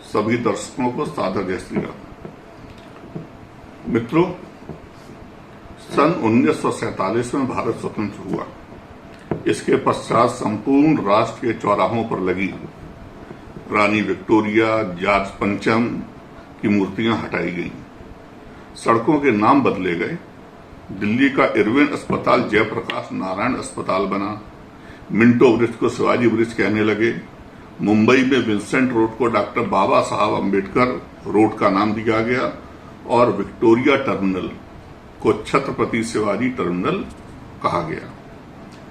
सभी दर्शकों को सादर जय श्री राम। मित्रों, सन 1947 में भारत स्वतंत्र हुआ। इसके पश्चात संपूर्ण राष्ट्र के चौराहों पर लगी रानी विक्टोरिया, जॉर्ज पंचम की मूर्तियां हटाई गईं। सड़कों के नाम बदले गए। दिल्ली का इरविन अस्पताल जयप्रकाश नारायण अस्पताल बना। मिंटो ब्रिज को शिवाजी ब्रिज कहने लगे। मुंबई में विंसेंट रोड को डॉक्टर बाबा साहब अम्बेडकर रोड का नाम दिया गया और विक्टोरिया टर्मिनल को छत्रपति शिवाजी टर्मिनल कहा गया।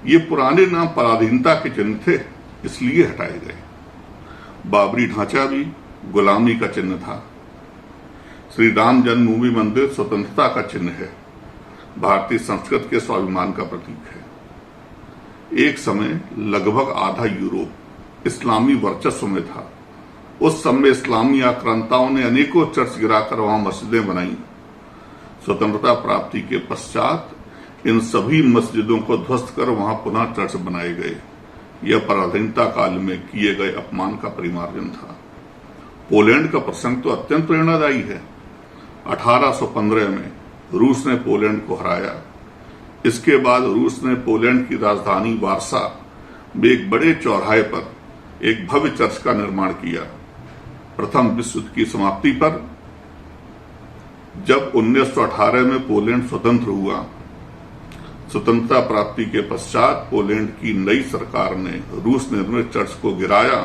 ये पुराने नाम पराधीनता के चिन्ह थे, इसलिए हटाए गए। बाबरी ढांचा भी गुलामी का चिन्ह था। श्री राम जन्मभूमि मंदिर स्वतंत्रता का चिन्ह है, भारतीय संस्कृति के स्वाभिमान का प्रतीक है। एक समय लगभग आधा यूरोप इस्लामी वर्चस्व में था। उस समय इस्लामी आक्रांताओं ने अनेकों चर्च गिराकर वहां मस्जिदें बनाई। स्वतंत्रता प्राप्ति के पश्चात इन सभी मस्जिदों को ध्वस्त कर वहां पुनः चर्च बनाए गए। यह पराधीनता काल में किए गए अपमान का परिमार्जन था। पोलैंड का प्रसंग तो अत्यंत प्रेरणादायी है। 1815 में रूस ने पोलैंड को हराया। इसके बाद रूस ने पोलैंड की राजधानी वार्सा में एक बड़े चौराहे पर एक भव्य चर्च का निर्माण किया। प्रथम विश्व युद्ध की समाप्ति पर जब 1918 में पोलैंड स्वतंत्र हुआ, स्वतंत्रता प्राप्ति के पश्चात पोलैंड की नई सरकार ने रूस निर्मित चर्च को गिराया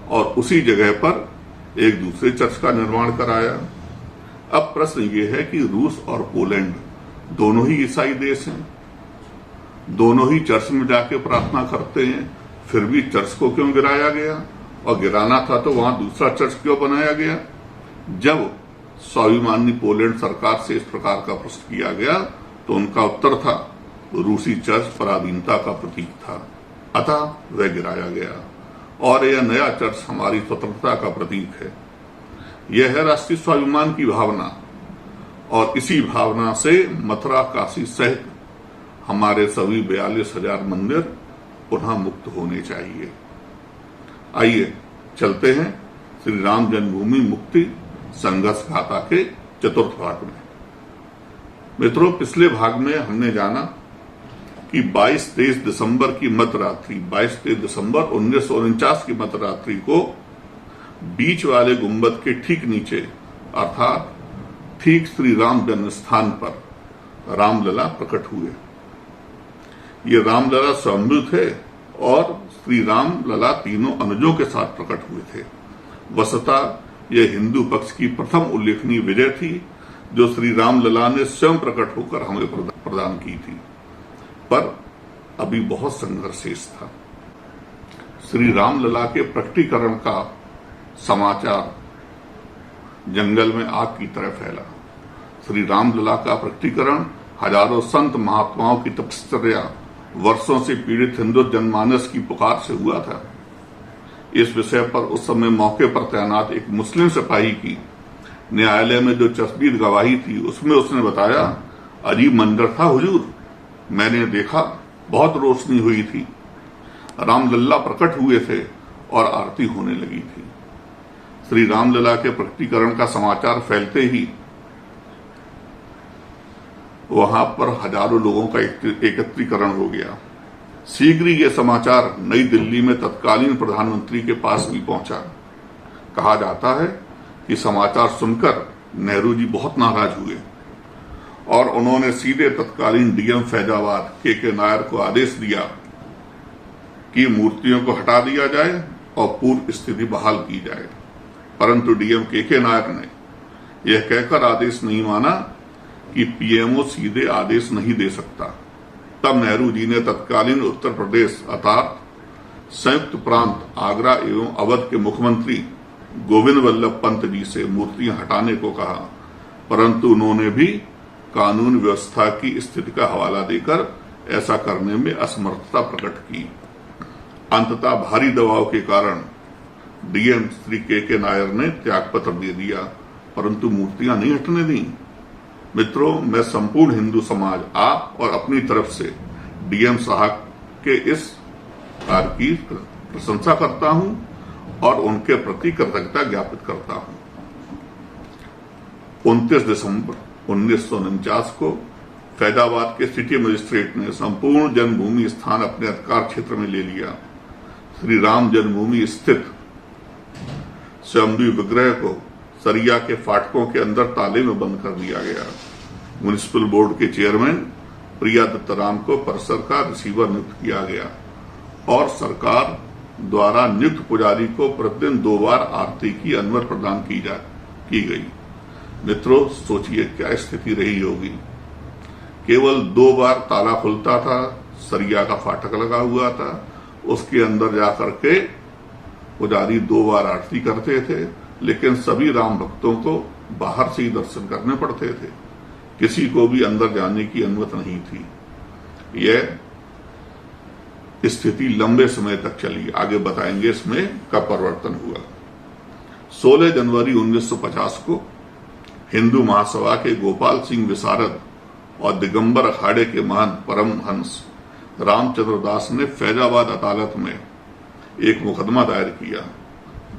और उसी जगह पर एक दूसरे चर्च का निर्माण कराया। अब प्रश्न ये है कि रूस और पोलैंड दोनों ही ईसाई देश हैं, दोनों ही चर्च में जाके प्रार्थना करते हैं, फिर भी चर्च को क्यों गिराया गया? और गिराना था तो वहां दूसरा चर्च क्यों बनाया गया? जब स्वाभिमानी पोलैंड सरकार से इस प्रकार का प्रश्न किया गया तो उनका उत्तर था रूसी चर्च पराधीनता का प्रतीक था, अतः वह गिराया गया और यह नया चर्च हमारी स्वतंत्रता का प्रतीक है। यह है राष्ट्रीय स्वाभिमान की भावना और इसी भावना से मथुरा, काशी सहित हमारे सभी 42,000 मंदिर पुनः मुक्त होने चाहिए। आइए चलते हैं श्री राम जन्मभूमि मुक्ति संघर्ष गाथा के चतुर्थ भाग में। मित्रों, पिछले भाग में हमने जाना कि 22-23 दिसंबर की मध्यरात्रि, 22-23 दिसंबर 1949 की मध्यरात्रि को बीच वाले गुंबद के ठीक नीचे अर्थात ठीक श्री राम जन्म स्थान पर रामलला प्रकट हुए। ये रामलला स्वयंभू थे और श्री रामलला तीनों अनुजों के साथ प्रकट हुए थे। वस्तुतः यह हिंदू पक्ष की प्रथम उल्लेखनीय विजय थी जो श्री रामलला ने स्वयं प्रकट होकर हमें प्रदान की थी, पर अभी बहुत संघर्ष शेष था। श्री रामलला के प्रकटीकरण का समाचार जंगल में आग की तरह फैला। श्री रामलला का प्रकटीकरण हजारों संत महात्माओं की तपश्चर्या, वर्षों से पीड़ित हिंदू जनमानस की पुकार से हुआ था। इस विषय पर उस समय मौके पर तैनात एक मुस्लिम सिपाही की न्यायालय में जो चश्मदीद गवाही थी उसमें उसने बताया, अजीब मंजर था हुजूर, मैंने देखा, बहुत रोशनी हुई थी, रामलला प्रकट हुए थे और आरती होने लगी थी। श्री रामलला के प्रकटीकरण का समाचार फैलते ही वहां पर हजारों लोगों का एकत्रीकरण हो गया। शीघ्र ही यह समाचार नई दिल्ली में तत्कालीन प्रधानमंत्री के पास भी पहुंचा। कहा जाता है कि समाचार सुनकर नेहरू जी बहुत नाराज हुए और उन्होंने सीधे तत्कालीन डीएम फैजाबाद के नायर को आदेश दिया कि मूर्तियों को हटा दिया जाए और पूर्व स्थिति बहाल की जाए। परंतु डीएम के नायर ने यह कहकर आदेश नहीं माना कि पीएमओ सीधे आदेश नहीं दे सकता। तब नेहरू जी ने तत्कालीन उत्तर प्रदेश अर्थात संयुक्त प्रांत आगरा एवं अवध के मुख्यमंत्री गोविंद वल्लभ पंत जी से मूर्तियां हटाने को कहा, परंतु उन्होंने भी कानून व्यवस्था की स्थिति का हवाला देकर ऐसा करने में असमर्थता प्रकट की। अंततः भारी दबाव के कारण डीएम श्री के नायर ने त्यागपत्र दे दिया, परंतु मूर्तियां नहीं हटने दी। मित्रों, मैं संपूर्ण हिंदू समाज, आप और अपनी तरफ से डीएम साहब के इस कार्य की प्रशंसा करता हूं और उनके प्रति कृतज्ञता ज्ञापित करता हूं। 29 दिसंबर 1949 को फैजाबाद के सिटी मजिस्ट्रेट ने संपूर्ण जन्मभूमि स्थान अपने अधिकार क्षेत्र में ले लिया। श्री राम जन्मभूमि स्थित स्वयंभू विग्रह को सरिया के फाटकों के अंदर ताले में बंद कर दिया गया। म्युनिसिपल बोर्ड के चेयरमैन प्रिया दत्ताराम को परिसर का रिसीवर नियुक्त किया गया और सरकार द्वारा नियुक्त पुजारी को प्रतिदिन 2 बार आरती की अनुमति प्रदान की गई। मित्रों, सोचिए क्या स्थिति रही होगी। केवल 2 बार ताला खुलता था, सरिया का फाटक लगा हुआ था, उसके अंदर जाकर के पुजारी 2 बार आरती करते थे, लेकिन सभी राम भक्तों को बाहर से ही दर्शन करने पड़ते थे। किसी को भी अंदर जाने की अनुमति नहीं थी। यह स्थिति लंबे समय तक चली। आगे बताएंगे इसमें कब परिवर्तन हुआ। 16 जनवरी 1950 को हिंदू महासभा के गोपाल सिंह विशारद और दिगंबर अखाड़े के महंत परमहंस रामचंद्र दास ने फैजाबाद अदालत में एक मुकदमा दायर किया।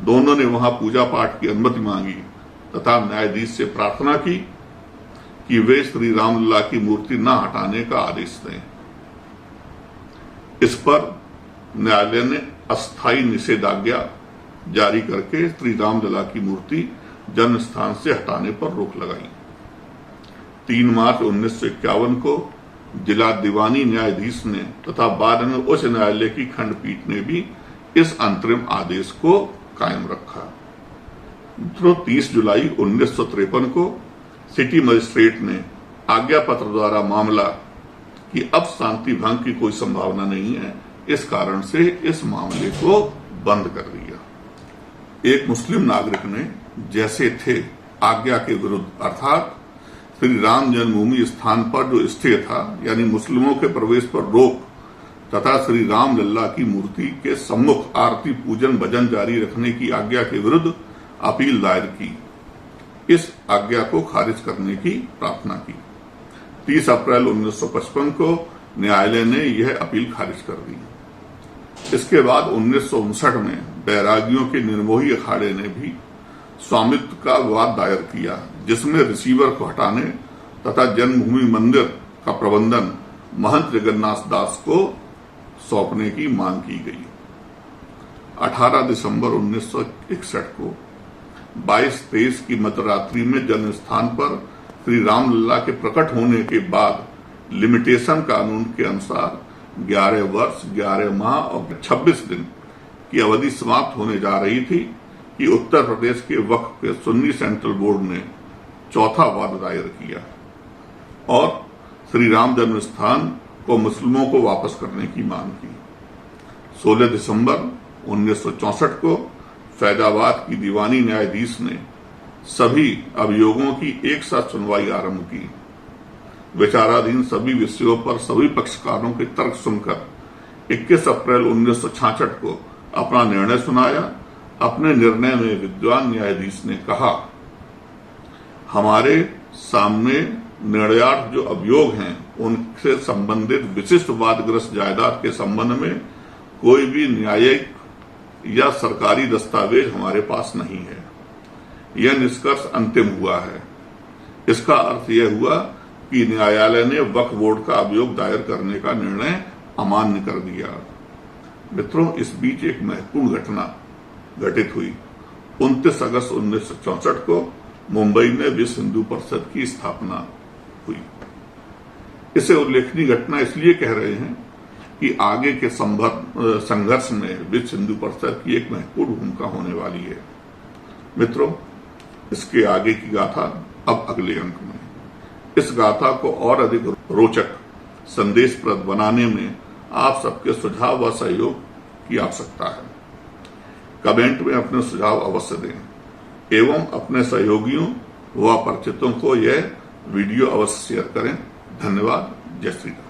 दोनों ने वहां पूजा पाठ की अनुमति मांगी तथा न्यायाधीश से प्रार्थना की कि वे श्री रामलला की मूर्ति न हटाने का आदेश दें। इस पर न्यायालय ने अस्थायी निषेधाज्ञा जारी करके श्री रामलला की मूर्ति जन्म स्थान से हटाने पर रोक लगाई। 3 मार्च 1951 को जिला दीवानी न्यायाधीश ने तथा बाद में उच्च न्यायालय की खंडपीठ ने भी इस अंतरिम आदेश को कायम रखा। 30 जुलाई 1953 को सिटी मजिस्ट्रेट ने आज्ञा पत्र द्वारा मामला कि अब शांति भंग की कोई संभावना नहीं है, इस कारण से इस मामले को बंद कर दिया। एक मुस्लिम नागरिक ने जैसे थे आज्ञा के विरुद्ध अर्थात श्री राम जन्मभूमि स्थान पर जो स्टे था, यानी मुस्लिमों के प्रवेश पर रोक तथा श्री राम लल्ला की मूर्ति के सम्मुख आरती पूजन भजन जारी रखने की आज्ञा के विरुद्ध अपील दायर की। इस आज्ञा को खारिज करने की प्रार्थना की। 30 अप्रैल 1955 को न्यायालय ने यह अपील खारिज कर दी। इसके बाद 1959 में बैरागियों के निर्मोही अखाड़े ने भी स्वामित्व का विवाद दायर किया, जिसमें रिसीवर को हटाने तथा जन्मभूमि मंदिर का प्रबंधन महंत जगन्नाथ दास को सौंपने की मांग की गई। 18 दिसंबर 1961 को 22-23 की मध्यरात्रि में जन्म स्थान पर श्री रामलला के प्रकट होने के बाद लिमिटेशन कानून के अनुसार 11 वर्ष 11 माह और 26 दिन की अवधि समाप्त होने जा रही थी कि उत्तर प्रदेश के वक्फ के सुन्नी सेंट्रल बोर्ड ने चौथा वाद दायर किया और श्री राम जन्म स्थान को मुस्लिमों को वापस करने की मांग की। 16 दिसंबर 1964 को फैजाबाद की दीवानी न्यायाधीश ने सभी अभियोगों की एक साथ सुनवाई आरंभ की। विचाराधीन सभी विषयों पर सभी पक्षकारों के तर्क सुनकर 21 अप्रैल 1966 को अपना निर्णय सुनाया। अपने निर्णय में विद्वान न्यायाधीश ने कहा, हमारे सामने निर्णयार्थ जो अभियोग हैं उनसे संबंधित विशिष्ट वादग्रस्त जायदाद के संबंध में कोई भी न्यायिक या सरकारी दस्तावेज हमारे पास नहीं है। यह निष्कर्ष अंतिम हुआ है। इसका अर्थ यह हुआ कि न्यायालय ने वक्फ बोर्ड का अभियोग दायर करने का निर्णय अमान्य कर दिया। मित्रों, इस बीच एक महत्वपूर्ण घटना घटित हुई। 29 अगस्त 1964 को मुंबई में विश्व हिंदू परिषद की स्थापना हुई। इसे उल्लेखनीय घटना इसलिए कह रहे हैं कि आगे के संघर्ष में विश्व हिंदू परिषद की एक महत्वपूर्ण भूमिका होने वाली है। मित्रों, इसके आगे की गाथा अब अगले अंक में। इस गाथा को और अधिक रोचक संदेशप्रद बनाने में आप सबके सुझाव व सहयोग की आवश्यकता है। कमेंट में अपने सुझाव अवश्य दें एवं अपने सहयोगियों व परिचितों को यह वीडियो अवश्य शेयर करें। धन्यवाद। जय श्री राम।